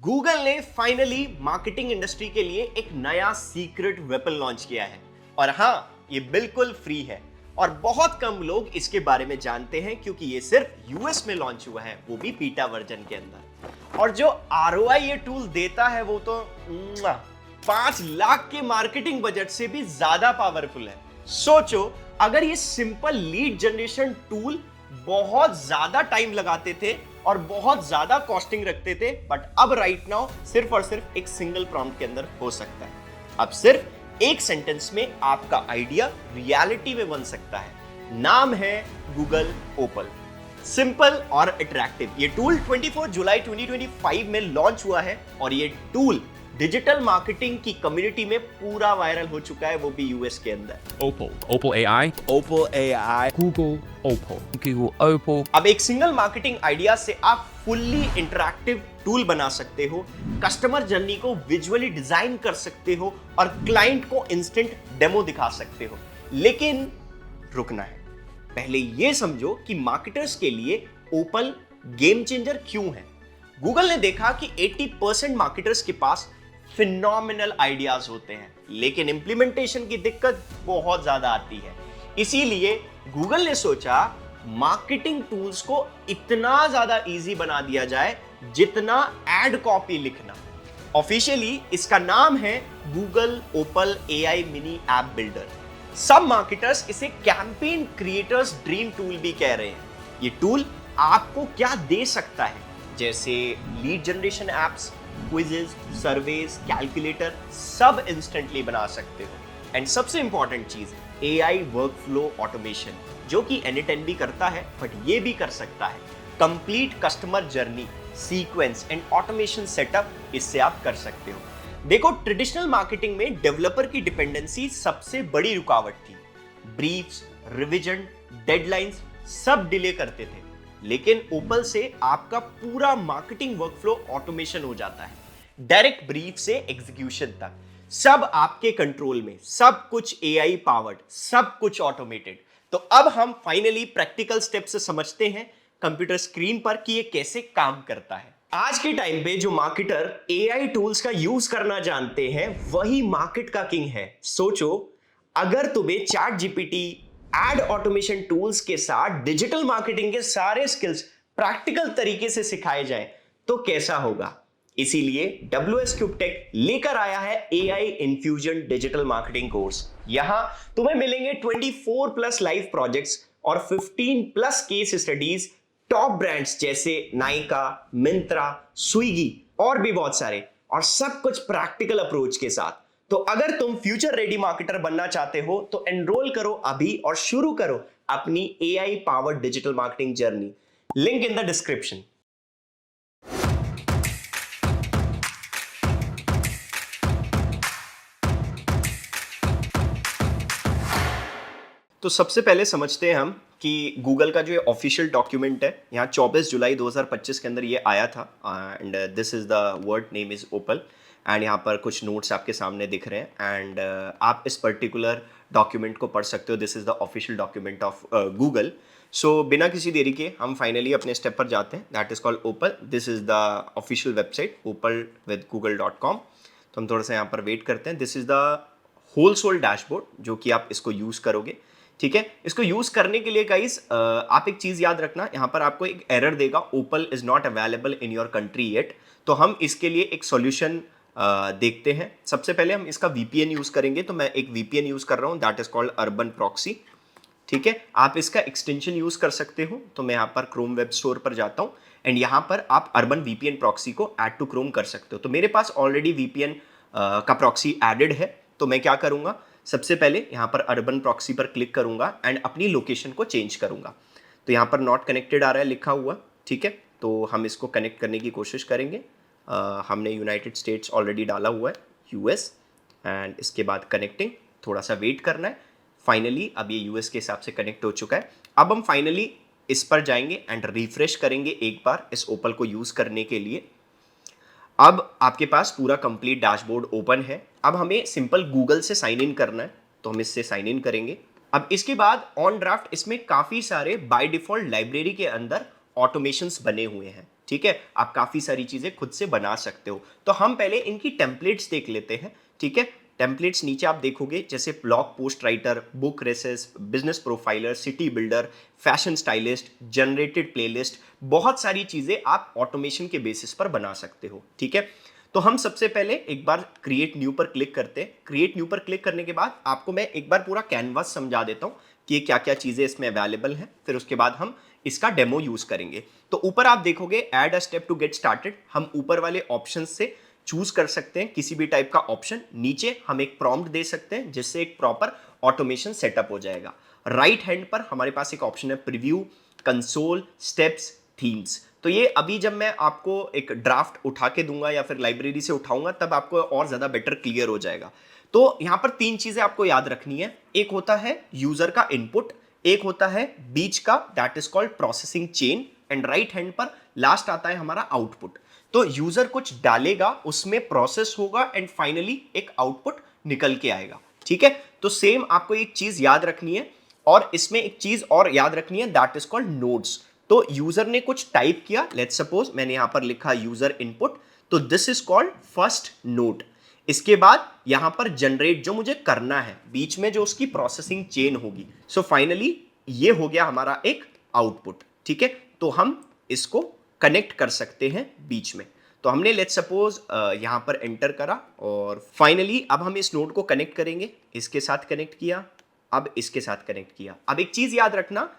Google ने finally marketing industry के लिए एक नया सीक्रेट वेपन लॉन्च किया है। और हाँ, ये बिल्कुल फ्री है और बहुत कम लोग इसके बारे में जानते हैं क्योंकि ये सिर्फ यूएस में लॉन्च हुआ है, वो भी बीटा वर्जन के अंदर। और जो आरओआई ये टूल देता है वो तो 5 लाख के मार्केटिंग बजट से भी ज्यादा पावरफुल है। सोचो, अगर ये सिंपल लीड जनरेशन टूल बहुत ज्यादा टाइम लगाते थे और बहुत ज्यादा कॉस्टिंग रखते थे, बट अब राइट नाउ सिर्फ और सिर्फ एक सिंगल प्रॉम्प्ट के अंदर हो सकता है। अब सिर्फ एक सेंटेंस में आपका आइडिया रियलिटी में बन सकता है। नाम है गूगल ओपल। सिंपल और अट्रैक्टिव ये टूल 24 जुलाई 2025 में लॉन्च हुआ है और ये टूल डिजिटल मार्केटिंग की कम्युनिटी में पूरा वायरल हो चुका है, वो भी यूएस के अंदर। Opal AI, Google Opal. अब एक सिंगल मार्केटिंग आइडिया से आप फुल्ली इंटरैक्टिव टूल बना सकते हो, कस्टमर जर्नी को विजुअली डिजाइन कर सकते हो और क्लाइंट को इंस्टेंट डेमो दिखा सकते हो। लेकिन रुकना है, पहले ये समझो कि मार्केटर्स के लिए ओपल गेम चेंजर क्यों है। गूगल ने देखा कि 80% मार्केटर्स के पास फिनोमिनल आइडियाज होते हैं, लेकिन इंप्लीमेंटेशन की दिक्कत बहुत ज्यादा आती है। इसीलिए गूगल ने सोचा मार्केटिंग टूल्स को इतना ज्यादा इजी बना दिया जाए जितना एड कॉपी लिखना। ऑफिशियली इसका नाम है गूगल ओपल एआई मिनी ऐप बिल्डर। सब मार्केटर्स इसे कैंपेन क्रिएटर्स ड्रीम टूल भी कह रहे हैं। ये टूल आपको क्या दे सकता है, जैसे lead generation apps, quizzes, surveys, calculator, सब इंस्टेंटली बना सकते हो। एंड सबसे इंपॉर्टेंट चीज, एआई वर्कफ्लो ऑटोमेशन, जो कि N10 भी करता है बट ये भी कर सकता है। Complete customer journey, sequence and automation setup इससे आप कर सकते हो। देखो, ट्रेडिशनल मार्केटिंग में डेवलपर की डिपेंडेंसी सबसे बड़ी रुकावट थी। ब्रीफ्स, रिवीजन, डेडलाइंस सब डिले करते थे, लेकिन ओपल से आपका पूरा मार्केटिंग वर्कफ्लो ऑटोमेशन हो जाता है। डायरेक्ट ब्रीफ से एग्जीक्यूशन तक सब आपके कंट्रोल में, सब कुछ एआई पावर्ड, सब कुछ ऑटोमेटेड। तो अब हम फाइनली प्रैक्टिकल स्टेप से समझते हैं कंप्यूटर स्क्रीन पर कि ये कैसे काम करता है। आज के टाइम पे जो मार्केटर एआई टूल्स का यूज करना जानते हैं वही मार्केट का किंग है। सोचो, अगर तुम्हें ChatGPT, add automation tools के साथ डिजिटल मार्केटिंग के सारे स्किल्स प्रैक्टिकल तरीके से सिखाए जाए तो कैसा होगा। इसीलिए WS Cube Tech लेकर आया है AI infusion digital marketing course. यहां तुम्हें मिलेंगे 24+ लाइव प्रोजेक्ट्स और 15+ केस स्टडीज टॉप ब्रांड्स जैसे नाइका, मिंत्रा, स्विगी और भी बहुत सारे, और सब कुछ प्रैक्टिकल अप्रोच के साथ। तो अगर तुम फ्यूचर रेडी मार्केटर बनना चाहते हो तो एनरोल करो अभी और शुरू करो अपनी AI powered digital marketing journey. Link in the description. तो सबसे पहले समझते हैं हम कि गूगल का जो ऑफिशियल डॉक्यूमेंट है, यहाँ 24 जुलाई 2025 के अंदर ये आया था। And this is the word name is Opal. And यहाँ पर कुछ नोट्स आपके सामने दिख रहे हैं एंड आप इस पर्टिकुलर डॉक्यूमेंट को पढ़ सकते हो। This is the official document of Google. So बिना किसी देरी के हम फाइनली अपने स्टेप पर जाते हैं। That is called Opal. This is the official website opal-with-google.com। तो हम थोड़ा सा यहाँ पर वेट करते हैं। This is the whole soul dashboard जो कि आप इसको यूज़ करोगे। ठीक है, इसको यूज करने के लिए गाइस आप एक चीज याद रखना, यहाँ पर आपको एक एरर देगा, Opal is not available in your country yet. तो हम इसके लिए एक सॉल्यूशन देखते हैं। सबसे पहले हम इसका VPN यूज करेंगे। तो मैं एक VPN यूज कर रहा हूँ, that is called urban proxy. ठीक है, आप इसका एक्सटेंशन यूज कर सकते हो। तो मैं यहाँ पर क्रोम वेब स्टोर पर जाता हूँ एंड यहाँ पर आप अर्बन VPN प्रॉक्सी को ऐड टू क्रोम कर सकते हो। तो मेरे पास ऑलरेडी VPN का प्रॉक्सी एडेड है। तो मैं क्या करूँगा, सबसे पहले यहाँ पर अर्बन प्रॉक्सी पर क्लिक करूंगा एंड अपनी लोकेशन को चेंज करूंगा। तो यहाँ पर नॉट कनेक्टेड आ रहा है लिखा हुआ। ठीक है, तो हम इसको कनेक्ट करने की कोशिश करेंगे। हमने यूनाइटेड स्टेट्स ऑलरेडी डाला हुआ है, US, एंड इसके बाद कनेक्टिंग, थोड़ा सा वेट करना है। फाइनली अब ये US के हिसाब से कनेक्ट हो चुका है। अब हम फाइनली इस पर जाएंगे एंड रिफ्रेश करेंगे एक बार इस ओपल को यूज़ करने के लिए। अब आपके पास पूरा कंप्लीट डैशबोर्ड ओपन है। अब हमें सिंपल गूगल से साइन इन करना है, तो हम इससे साइन इन करेंगे। अब इसके बाद ऑन ड्राफ्ट इसमें काफ़ी सारे बाय डिफ़ॉल्ट लाइब्रेरी के अंदर ऑटोमेशंस बने हुए हैं। ठीक है, आप काफी सारी चीजें खुद से बना सकते हो। तो हम पहले इनकी टेम्पलेट्स देख लेते हैं, ठीक है। टेम्पलेट्स नीचे आप देखोगे जैसे blog post writer, book recs, business profiler, city builder, fashion stylist, generated playlist, बहुत सारी चीजें आप ऑटोमेशन के बेसिस पर बना सकते हो, ठीक है। तो हम सबसे पहले एक बार क्रिएट न्यू पर क्लिक करते हैं। क्रिएट न्यू पर क्लिक करने के बाद आपको मैं एक बार पूरा कैनवास समझा देता हूं कि ये क्या क्या चीजें इसमें अवेलेबल हैं, फिर उसके बाद हम इसका डेमो यूज करेंगे। तो ऊपर आप देखोगे add a step to get started, हम ऊपर वाले ऑप्शन से चूज कर सकते हैं किसी भी टाइप का ऑप्शन। नीचे हम एक प्रॉम्प्ट दे सकते हैं जिससे एक प्रॉपर ऑटोमेशन सेटअप हो जाएगा। राइट हैंड पर हमारे पास एक ऑप्शन है प्रीव्यू, कंसोल, स्टेप्स, थीम्स। तो ये अभी जब मैं आपको एक ड्राफ्ट उठा के दूंगा या फिर लाइब्रेरी से उठाऊंगा तब आपको और ज्यादा बेटर क्लियर हो जाएगा। तो यहां पर तीन चीजें आपको याद रखनी है। एक होता है यूजर का इनपुट, एक होता है बीच का that is called processing chain, and right hand पर लास्ट आता है हमारा आउटपुट। तो यूजर कुछ डालेगा, उसमें प्रोसेस होगा एंड फाइनली एक आउटपुट निकल के आएगा, ठीक है। तो सेम आपको एक चीज याद रखनी है, और इसमें एक चीज और याद रखनी है दैट इज कॉल्ड नोड्स। तो यूजर ने कुछ टाइप किया, लेट्स सपोज मैंने यहां पर लिखा यूजर इनपुट, तो this is called first node. इसके बाद यहां पर जनरेट जो मुझे करना है, बीच में जो उसकी प्रोसेसिंग चेन होगी, सो फाइनली ये हो गया हमारा एक आउटपुट, ठीक है। तो हम इसको कनेक्ट कर सकते हैं बीच में। तो हमने लेट्स सपोज यहां पर एंटर करा और फाइनली अब हम इस नोड को कनेक्ट करेंगे। इसके साथ कनेक्ट किया, अब इसके साथ कनेक्ट किया। अब एक चीज याद रखना,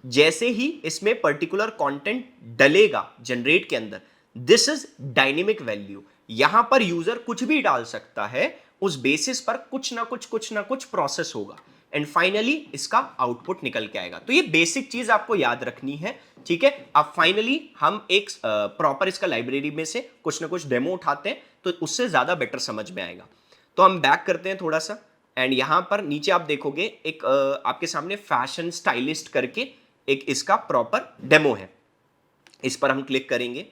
जैसे ही इसमें पर्टिकुलर कंटेंट डलेगा जनरेट के अंदर, दिस इज डायनेमिक वैल्यू। यहां पर यूजर कुछ भी डाल सकता है, उस बेसिस पर कुछ ना कुछ प्रोसेस होगा एंड फाइनली इसका आउटपुट निकल के आएगा। तो ये बेसिक चीज आपको याद रखनी है, ठीक है। अब फाइनली हम एक प्रॉपर इसका लाइब्रेरी में से कुछ ना कुछ डेमो उठाते हैं तो उससे ज्यादा बेटर समझ में आएगा। तो हम बैक करते हैं थोड़ा सा, एंड यहां पर नीचे आप देखोगे एक आपके सामने फैशन स्टाइलिस्ट करके एक इसका प्रॉपर डेमो है। इस पर हम क्लिक करेंगे।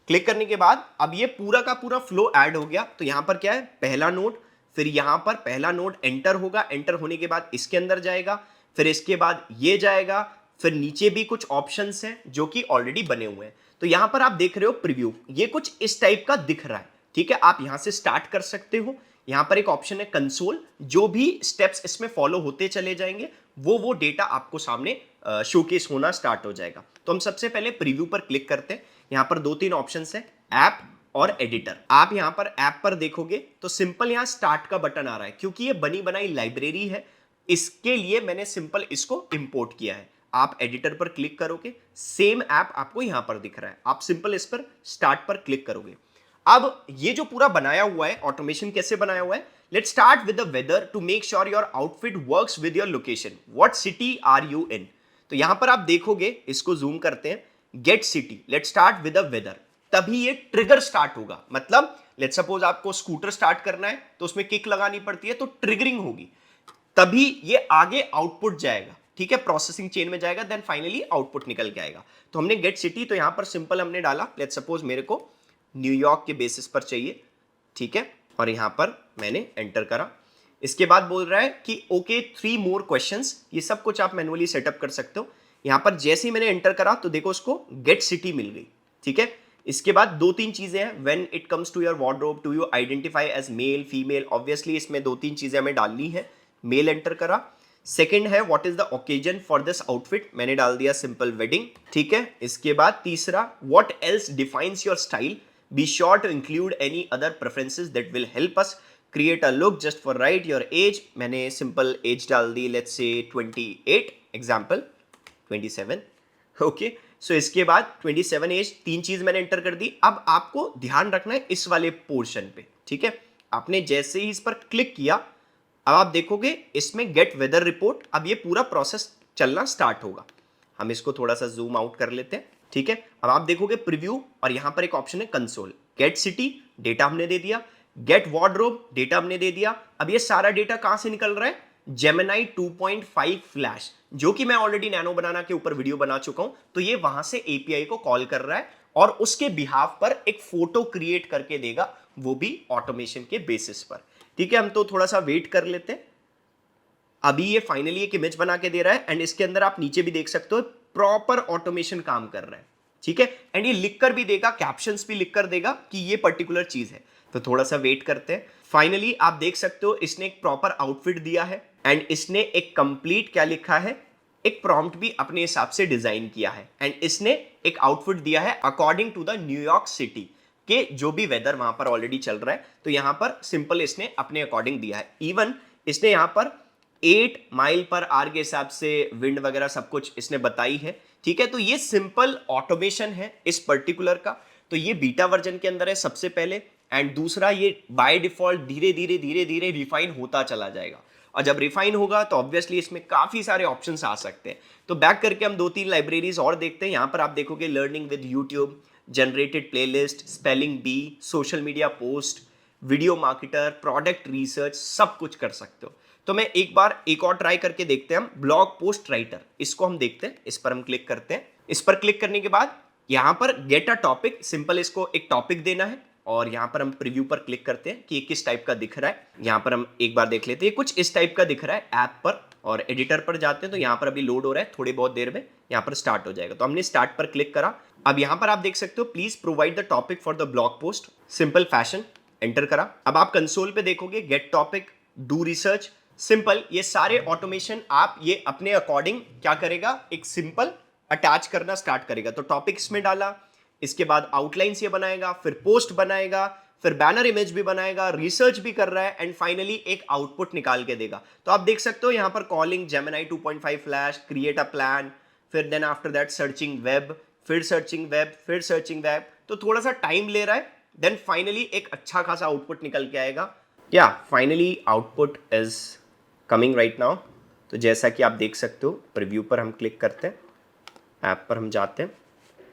क्लिक करने के बाद अब ये पूरा का पूरा फ्लो ऐड हो गया। तो यहां पर क्या है, पहला नोड, फिर यहां पर पहला नोड एंटर होगा, एंटर होने के बाद इसके अंदर जाएगा, फिर इसके बाद ये जाएगा, फिर नीचे भी कुछ ऑप्शंस हैं जो कि ऑलरेडी बने हुए हैं। तो यहां पर आप देख रहे हो प्रीव्यू, ये कुछ इस टाइप का दिख रहा है, ठीक है। आप यहां से स्टार्ट कर सकते हो। यहां पर एक ऑप्शन है कंसोल, जो भी स्टेप्स इसमें फॉलो होते चले जाएंगे वो डेटा आपको सामने शोकेस होना स्टार्ट हो जाएगा। तो हम सबसे पहले प्रीव्यू पर क्लिक करते हैं। यहां पर दो तीन ऑप्शंस है, ऐप और एडिटर। आप यहां पर ऐप पर देखोगे तो सिंपल यहां स्टार्ट का बटन आ रहा है, क्योंकि ये बनी बनाई लाइब्रेरी है, इसके लिए मैंने सिंपल इसको इंपोर्ट किया है। आप एडिटर पर क्लिक करोगे, सेम ऐप आपको यहां पर दिख रहा है, आप सिंपल इस पर स्टार्ट पर क्लिक करोगे। अब ये जो पूरा बनाया हुआ है, ऑटोमेशन कैसे बनाया हुआ है, let's start with the weather to make sure your outfit works with your location, what city are you in. तो यहां पर आप देखोगे, इसको जूम करते हैं, get city, let's start with the weather, तभी ये ट्रिगर स्टार्ट होगा। मतलब लेट्स सपोज आपको स्कूटर स्टार्ट करना है तो उसमें किक लगानी पड़ती है, तो ट्रिगरिंग होगी, तभी ये आगे आउटपुट जाएगा, ठीक है, प्रोसेसिंग चेन में जाएगा, देन फाइनली आउटपुट निकल के आएगा। तो हमने गेट सिटी, तो यहां पर सिंपल हमने डाला, लेट्स सपोज मेरे को न्यूयॉर्क के बेसिस पर चाहिए, ठीक है, और यहां पर मैंने एंटर करा। इसके बाद बोल रहा है कि ओके 3 मोर क्वेश्चंस, ये सब कुछ आप मैनुअली सेटअप कर सकते हो। यहां पर जैसे ही मैंने एंटर करा तो देखो उसको गेट सिटी मिल गई, ठीक है। इसके बाद दो तीन चीजें हैं, when it comes to your wardrobe do you identify as male female, obviously इसमें दो तीन चीजें हमें डालनी है। मेल एंटर करा। सेकंड है what is the occasion for this outfit, मैंने डाल दिया सिंपल वेडिंग, ठीक है। इसके बाद तीसरा, what else defines your style, be sure to include any other preferences that will help us create a look just for right your age, मैंने simple age डाल दी, लेट्स से 28 एग्जाम्पल, 27, ओके। सो इसके बाद 27 एज, तीन चीज मैंने enter कर दी। अब आपको ध्यान रखना है इस वाले पोर्शन पे, ठीक है। आपने जैसे ही इस पर क्लिक किया, अब आप देखोगे इसमें गेट वेदर रिपोर्ट, अब ये पूरा प्रोसेस चलना स्टार्ट होगा। हम इसको थोड़ा सा जूम आउट कर लेते हैं, ठीक है। अब आप देखोगे प्रीव्यू, और यहां पर एक ऑप्शन है कंसोल, गेट सिटी, डेटा हमने दे दिया, गेट वार्डरोब, डेटा हमने दे दिया। अब ये सारा डेटा कहां से निकल रहा है, जेमिनी 2.5 फ्लैश, जो कि मैं ऑलरेडी नैनो बनाना के ऊपर वीडियो बना चुका हूं। तो ये वहां से एपीआई को कॉल कर रहा है और उसके बिहाफ पर एक फोटो क्रिएट करके देगा, वो भी ऑटोमेशन के बेसिस पर, ठीक है। हम तो थोड़ा सा वेट कर लेते हैं। अभी ये फाइनली एक इमेज बना के दे रहा है, एंड इसके अंदर आप नीचे भी देख सकते हो प्रॉपर ऑटोमेशन काम कर रहा है, ठीक है, एंड ये लिख कर भी देगा, कैप्शंस भी लिख कर देगा कि ये पर्टिकुलर चीज है। तो थोड़ा सा वेट करते हैं। फाइनली आप देख सकते हो इसने एक प्रॉपर आउटफिट दिया है एंड इसने एक कंप्लीट क्या लिखा है, एक प्रॉम्प्ट भी अपने हिसाब से डिजाइन किया है एंड इसने एक आउटफिट दिया है according to the New York city के जो भी वेदर वहां पर ऑलरेडी चल रहा है। तो यहां पर सिंपल इसने अपने अकॉर्डिंग दिया है। इवन इसने यहां पर 8 माइल पर आवर के हिसाब से विंड वगैरह सब कुछ इसने बताई है। ठीक है, तो ये सिंपल ऑटोमेशन है इस पर्टिकुलर का। तो ये बीटा वर्जन के अंदर है सबसे पहले, एंड दूसरा ये बाय डिफॉल्ट धीरे धीरे रिफाइन होता चला जाएगा। और जब रिफाइन होगा तो ऑब्वियसली इसमें काफी सारे ऑप्शंस आ सकते हैं। तो बैक करके हम 2-3 लाइब्रेरीज और देखते हैं। यहां पर आप देखोगे learning with YouTube, generated playlist, spelling bee, social media post, video marketer, product research, सब कुछ कर सकते हो। तो मैं एक और ट्राई करके देखते हैं हम, ब्लॉग पोस्ट राइटर, इसको हम देखते हैं। इस पर हम क्लिक करते हैं। इस पर क्लिक करने के बाद यहां पर गेट अ टॉपिक, सिंपल इसको एक टॉपिक देना है और यहां पर हम प्रीव्यू पर क्लिक करते हैं कि ये किस टाइप का दिख रहा है। यहां पर हम एक बार देख लेते हैं, कुछ इस टाइप का दिख रहा है ऐप पर, और एडिटर पर जाते हैं तो यहां पर अभी लोड हो रहा है, थोड़ी बहुत देर में यहां पर स्टार्ट हो जाएगा। तो हमने स्टार्ट पर क्लिक करा। अब यहां पर आप देख सकते हो please provide the topic for the blog post, simple fashion, enter करा। अब आप कंसोल पे देखोगे get topic, do research, simple, ये सारे ऑटोमेशन आप ये अपने अकॉर्डिंग क्या करेगा, एक सिंपल अटैच करना स्टार्ट करेगा। तो टॉपिक्स में डाला, इसके बाद आउटलाइंस ये बनाएगा, फिर पोस्ट बनाएगा, फिर बैनर इमेज भी बनाएगा, रिसर्च भी कर रहा है एंड फाइनली एक आउटपुट निकाल के देगा। तो आप देख सकते हो यहां पर calling Gemini 2.5 Flash, create a plan, फिर then after that searching web, फिर सर्चिंग वेब, फिर सर्चिंग वेब। तो थोड़ा सा टाइम ले रहा है, देन फाइनली एक अच्छा खासा आउटपुट निकल के आएगा। या finally output is coming right now. तो जैसा कि आप देख सकते हो, प्रीव्यू पर हम क्लिक करते हैं, ऐप पर हम जाते हैं,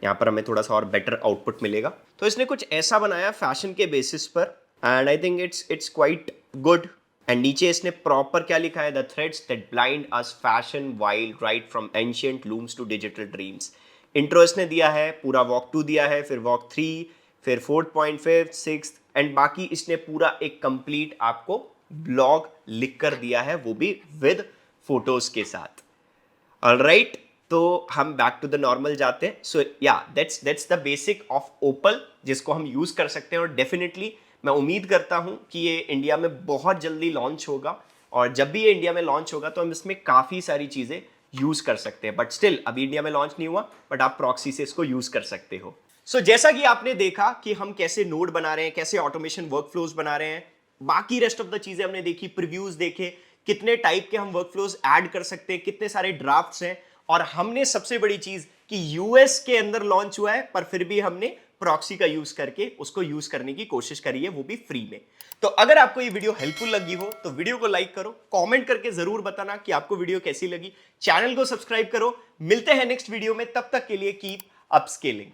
यहाँ पर हमें थोड़ा सा और बेटर आउटपुट मिलेगा। तो इसने कुछ ऐसा बनाया फैशन के बेसिस पर and I think it's quite good. And नीचे इसने प्रॉपर क्या लिखा है, the threads that blind us fashion wild right from ancient looms to digital dreams. Intro इसने दिया है, पूरा वॉक 2 दिया है, फिर वॉक 3, फिर 4.5, 6 एंड बाकी इसने पूरा एक कंप्लीट आपको ब्लॉग लिख कर दिया है, वो भी विद फोटोज के साथ। ऑलराइट, तो हम बैक टू द नॉर्मल जाते हैं। सो या दैट्स द बेसिक ऑफ ओपल, जिसको हम यूज कर सकते हैं। और डेफिनेटली मैं उम्मीद करता हूं कि ये इंडिया में बहुत जल्दी लॉन्च होगा, और जब भी ये इंडिया में लॉन्च होगा तो हम इसमें काफ़ी सारी चीज़ें यूज़ कर सकते हैं। बट स्टिल अभी इंडिया में लॉन्च नहीं हुआ, बट आप प्रॉक्सी से इसको यूज़ कर सकते हो। सो जैसा कि आपने देखा कि हम कैसे नोड बना रहे हैं, कैसे ऑटोमेशन वर्कफ्लोज बना रहे हैं, बाकी रेस्ट ऑफ द चीज़ें हमने देखी, प्रीव्यूज देखे, कितने टाइप के हम वर्कफ्लोज ऐड कर सकते हैं, कितने सारे ड्राफ्ट्स हैं, और हमने सबसे बड़ी चीज कि यूएस के अंदर लॉन्च हुआ है पर फिर भी हमने प्रॉक्सी का यूज करके उसको यूज करने की कोशिश करी है, वो भी फ्री में। तो अगर आपको ये वीडियो हेल्पफुल लगी हो तो वीडियो को लाइक करो, कमेंट करके जरूर बताना कि आपको वीडियो कैसी लगी, चैनल को सब्सक्राइब करो। मिलते हैं नेक्स्ट वीडियो में, तब तक के लिए कीप अपस्केलिंग।